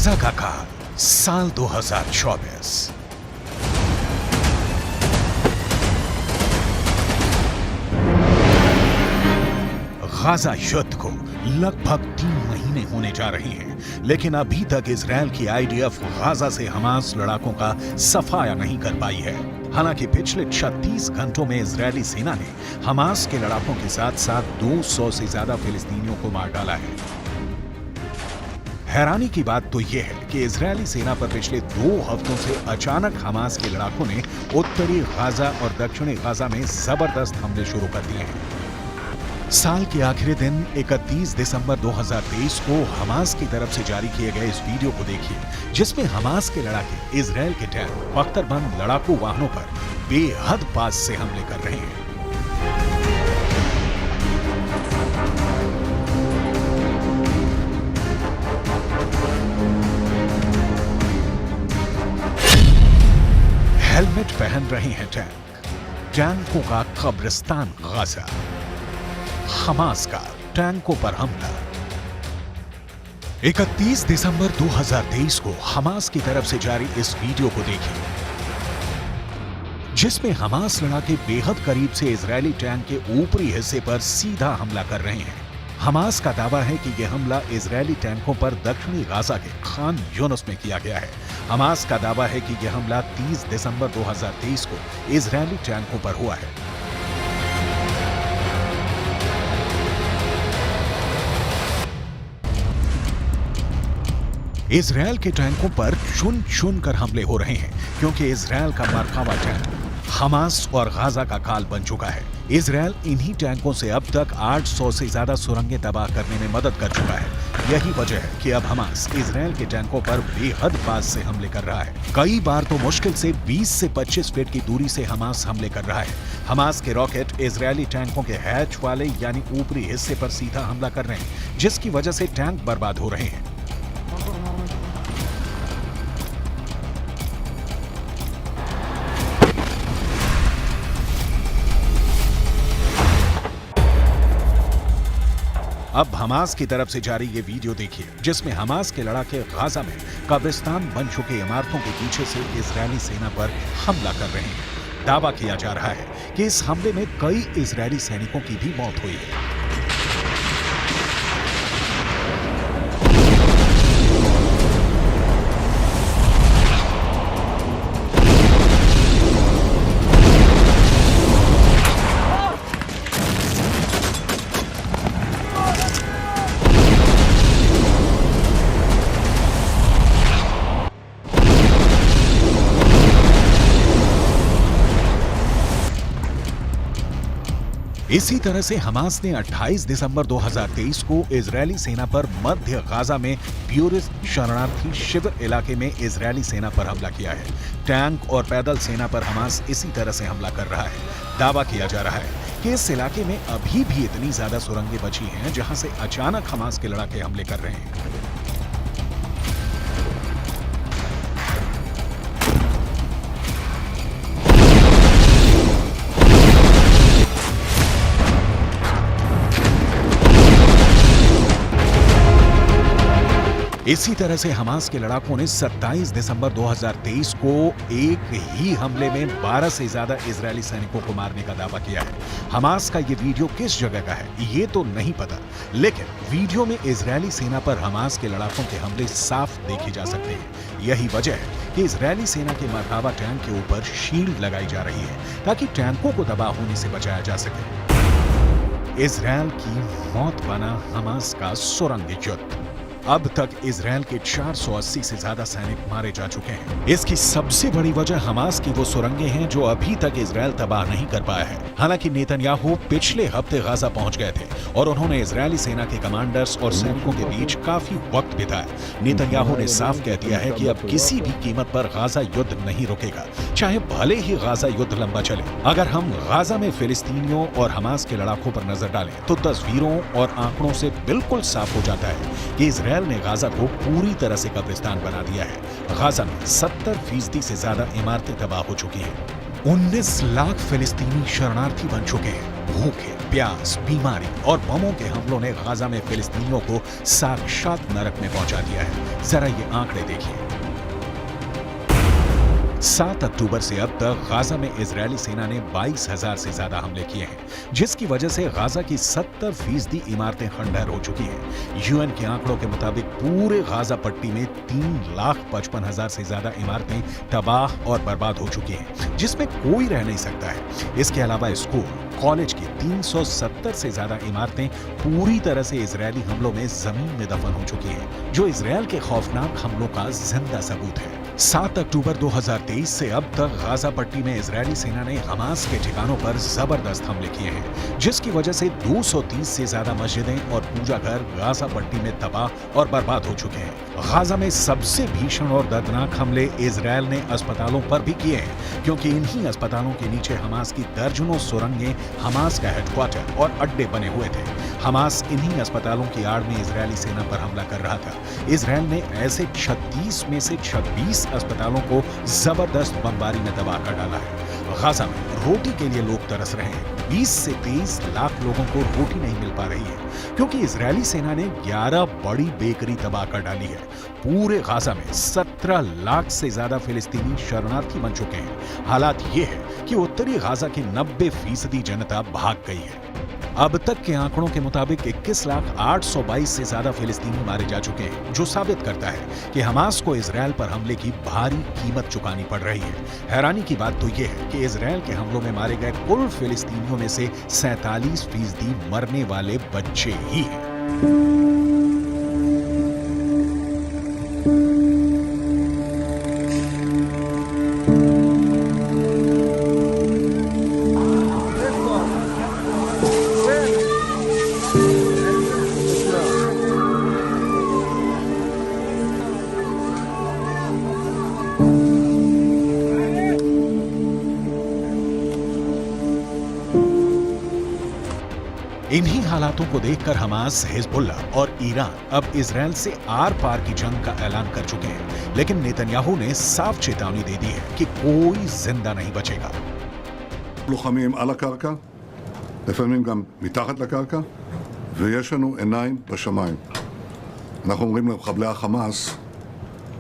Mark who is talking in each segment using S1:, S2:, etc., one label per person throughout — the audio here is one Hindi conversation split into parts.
S1: गाजा का काल साल 2024। गाजा युद्ध को लगभग 3 महीने होने जा रहे हैं, लेकिन अभी तक इजरायल की आईडीएफ गाजा से हमास लड़ाकों का सफाया नहीं कर पाई है। हालांकि पिछले 36 घंटों में इजरायली सेना ने हमास के लड़ाकों के साथ साथ 200 से ज्यादा फिलिस्तीनियों को मार डाला है। हैरानी की बात तो यह है कि इजरायली सेना पर पिछले 2 हफ्तों से अचानक हमास के लड़ाकों ने उत्तरी गाजा और दक्षिणी गाजा में जबरदस्त हमले शुरू कर दिए हैं। साल के आखिरी दिन 31 दिसंबर 2023 को हमास की तरफ से जारी किए गए इस वीडियो को देखिए, जिसमें हमास के लड़ाके इजरायल के टैंक बख्तरबंद लड़ाकू वाहनों पर बेहद पास से हमले कर रहे हैं। हेलमेट पहन रहे हैं टैंकों का कब्रिस्तान गाजा। हमास का टैंकों पर हमला। 31 दिसंबर 2023 को हमास की तरफ से जारी इस वीडियो को देखिए, जिसमें हमास लड़ाके बेहद करीब से इजरायली टैंक के ऊपरी हिस्से पर सीधा हमला कर रहे हैं। हमास का दावा है कि यह हमला इजरायली टैंकों पर दक्षिणी गाजा के खान यूनुस में किया गया है। हमास का दावा है कि यह हमला 30 दिसंबर 2023 को इजरायली टैंकों पर हुआ है। इजरायल के टैंकों पर चुन चुन कर हमले हो रहे हैं, क्योंकि इजरायल का मरकावा टैंक हमास और गाजा का काल बन चुका है। इजरायल इन्हीं टैंकों से अब तक 800 से ज्यादा सुरंगें तबाह करने में मदद कर चुका है। यही वजह है कि अब हमास इजरायल के टैंकों पर बेहद पास से हमले कर रहा है। कई बार तो मुश्किल से 20 से 25 फीट की दूरी से हमास हमले कर रहा है। हमास के रॉकेट इजरायली टैंकों के हैच वाले यानी ऊपरी हिस्से पर सीधा हमला कर रहे हैं, जिसकी वजह से टैंक बर्बाद हो रहे हैं। अब हमास की तरफ से जारी ये वीडियो देखिए, जिसमें हमास के लड़ाके गाजा में कब्रिस्तान बन चुके इमारतों के पीछे से इजरायली सेना पर हमला कर रहे हैं। दावा किया जा रहा है कि इस हमले में कई इजरायली सैनिकों की भी मौत हुई है। इसी तरह से हमास ने 28 दिसंबर 2023 को इजरायली सेना पर मध्य गाजा में ब्यूरिस शरणार्थी शिविर इलाके में इजरायली सेना पर हमला किया है। टैंक और पैदल सेना पर हमास इसी तरह से हमला कर रहा है। दावा किया जा रहा है कि इस इलाके में अभी भी इतनी ज्यादा सुरंगें बची हैं, जहां से अचानक हमास के लड़ाके हमले कर रहे हैं। इसी तरह से हमास के लड़ाकों ने 27 दिसंबर 2023 को एक ही हमले में 12 से ज्यादा इजरायली सैनिकों को मारने का दावा किया है। हमास का ये वीडियो किस जगह का है ये तो नहीं पता, लेकिन वीडियो में इजरायली सेना पर हमास के लड़ाकों के हमले साफ देखे जा सकते हैं। यही वजह है कि इजरायली सेना के मरकावा टैंक के ऊपर शील्ड लगाई जा रही है, ताकि टैंकों को तबाह होने से बचाया जा सके। इजरायल की मौत बना हमास का सुरंग युद्ध। अब तक इजरायल के 480 से ज्यादा सैनिक मारे जा चुके हैं। इसकी सबसे बड़ी वजह हमास की वो सुरंगें हैं जो अभी तक इजरायल तबाह नहीं कर पाया है। हालांकि नेतन्याहू पिछले हफ्ते गाजा पहुंच गए थे और उन्होंने इजरायली सेना के कमांडर्स और सैनिकों के बीच काफी वक्त बिताया। नेतन्याहू ने साफ कह दिया है कि अब किसी भी कीमत पर गाजा युद्ध नहीं रुकेगा, चाहे भले ही गाजा युद्ध लंबा चले। अगर हम गाजा में फिलिस्तीनियों और हमास के लड़ाकों पर नजर डालें तो तस्वीरों और आंकड़ों से बिल्कुल साफ हो जाता है कि इजरायल ने गाजा को पूरी तरह से कब्रिस्तान बना दिया है। गाजा में 70% से ज्यादा इमारतें तबाह हो चुकी हैं। 19 लाख फिलिस्तीनी शरणार्थी बन चुके हैं। भूखे, प्यास, बीमारी और बमों के हमलों ने गाजा में फिलिस्तीनियों को साक्षात नरक में पहुंचा दिया है। जरा ये आंकड़े देखिए। 7 अक्टूबर से अब तक गाजा में इजरायली सेना ने 22,000 से ज्यादा हमले किए हैं, जिसकी वजह से गाजा की 70% इमारतें खंडहर हो चुकी हैं। यूएन के आंकड़ों के मुताबिक पूरे गाजा पट्टी में 3,55,000 से ज्यादा इमारतें तबाह और बर्बाद हो चुकी हैं, जिसमें कोई रह नहीं सकता है। इसके अलावा स्कूल, कॉलेज की 370 से ज्यादा इमारतें पूरी तरह से इजरायली हमलों में जमीन में दफन हो चुकी हैं, जो इजरायल के खौफनाक हमलों का जिंदा सबूत है। 7 अक्टूबर 2023 से अब तक गाजा पट्टी में इजरायली सेना ने हमास के ठिकानों पर जबरदस्त हमले किए हैं, जिसकी वजह से 230 से ज्यादा मस्जिदें और पूजा घर गाजा पट्टी में तबाह और बर्बाद हो चुके हैं। गाजा में सबसे भीषण और दर्दनाक हमले इजरायल ने अस्पतालों पर भी किए हैं, क्योंकि इन्हीं अस्पतालों के नीचे हमास की दर्जनों सुरंगें हमास का हेडक्वार्टर और अड्डे बने हुए थे। हमास इन्हीं अस्पतालों की आड़ में इजरायली सेना पर हमला कर रहा था। इजरायल ने ऐसे 36 में से 26 अस्पतालों को जबरदस्त बमबारी में तबाह कर डाला है। गाजा में रोटी के लिए लोग तरस रहे हैं। 20 से 23 लाख लोगों को रोटी नहीं मिल पा रही है, क्योंकि इजरायली सेना ने 11 बड़ी बेकरी तबाह कर डाली है। पूरे गाजा में 17 लाख से ज्यादा फिलिस्तीनी शरणार्थी बन चुके हैं। हालात ये है कि उत्तरी गाजा की 90% जनता भाग गई है। अब तक के आंकड़ों के मुताबिक 21,822 से ज्यादा फिलिस्तीनी मारे जा चुके हैं, जो साबित करता है कि हमास को इजरायल पर हमले की भारी कीमत चुकानी पड़ रही है। हैरानी की बात तो यह है कि इजरायल के हमलों में मारे गए कुल फिलिस्तीनियों में से 47% मरने वाले बच्चे ही हैं। इन्हीं हालातों को देखकर हमास, हिजबुल्लाह और ईरान अब इजरायल से आर पार की जंग का ऐलान कर चुके हैं। लेकिन नेतन्याहू ने साफ चेतावनी दे दी है कि कोई जिंदा नहीं बचेगा।
S2: לוחמים על הקרקע, לפעמים גם מתחת לקרקע, ויש לנו עיניים בשמיים. אנחנו אומרים למחבלי החמאס,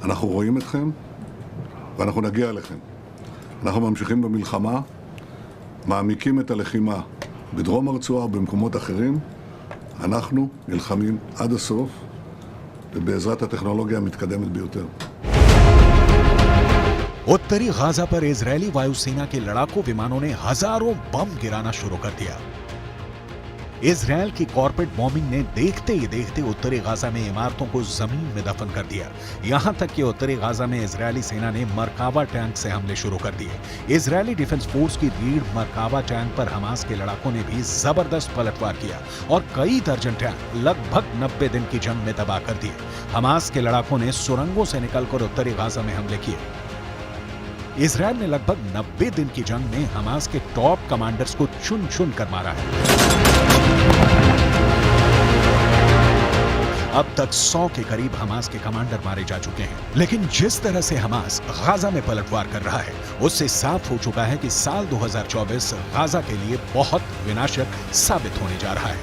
S2: אנחנו רואים אתכם ואנחנו נגיע אליכם. אנחנו ממשיכים במלחמה, מעמיקים את הלחימה בדרום הרצועה ובמקומות אחרים. אנחנו נלחמים עד הסוף, ובעזרת הטכנולוגיה המתקדמת ביותר.
S1: उत्तरी गाजा पर इजरायली वायुसेना के लड़ाकू विमानों ने हजारों बम गिराना शुरू कर दिया। इजरायल की कॉर्पोरेट बॉम्बिंग ने देखते ही देखते उत्तरी गाजा में इमारतों को जमीन में दफन कर दिया। यहां तक कि उत्तरी गाजा में इजरायली सेना ने मरकावा टैंक से हमले शुरू कर दिए। इजरायली डिफेंस फोर्स की रीढ़ मरकावा टैंक पर हमास के लड़ाकों ने भी जबरदस्त पलटवार किया और कई दर्जन टैंक लगभग 90 दिन की जंग में तबाह कर दिए। हमास के लड़ाकों ने सुरंगों से निकलकर उत्तरी गाजा में हमले किए। इजरायल ने लगभग 90 दिन की जंग में हमास के टॉप कमांडर्स को चुन चुन कर मारा है। अब तक 100 के करीब हमास के कमांडर मारे जा चुके हैं। लेकिन जिस तरह से हमास गाजा में पलटवार कर रहा है, उससे साफ हो चुका है कि साल 2024 गाजा के लिए बहुत विनाशक साबित होने जा रहा है।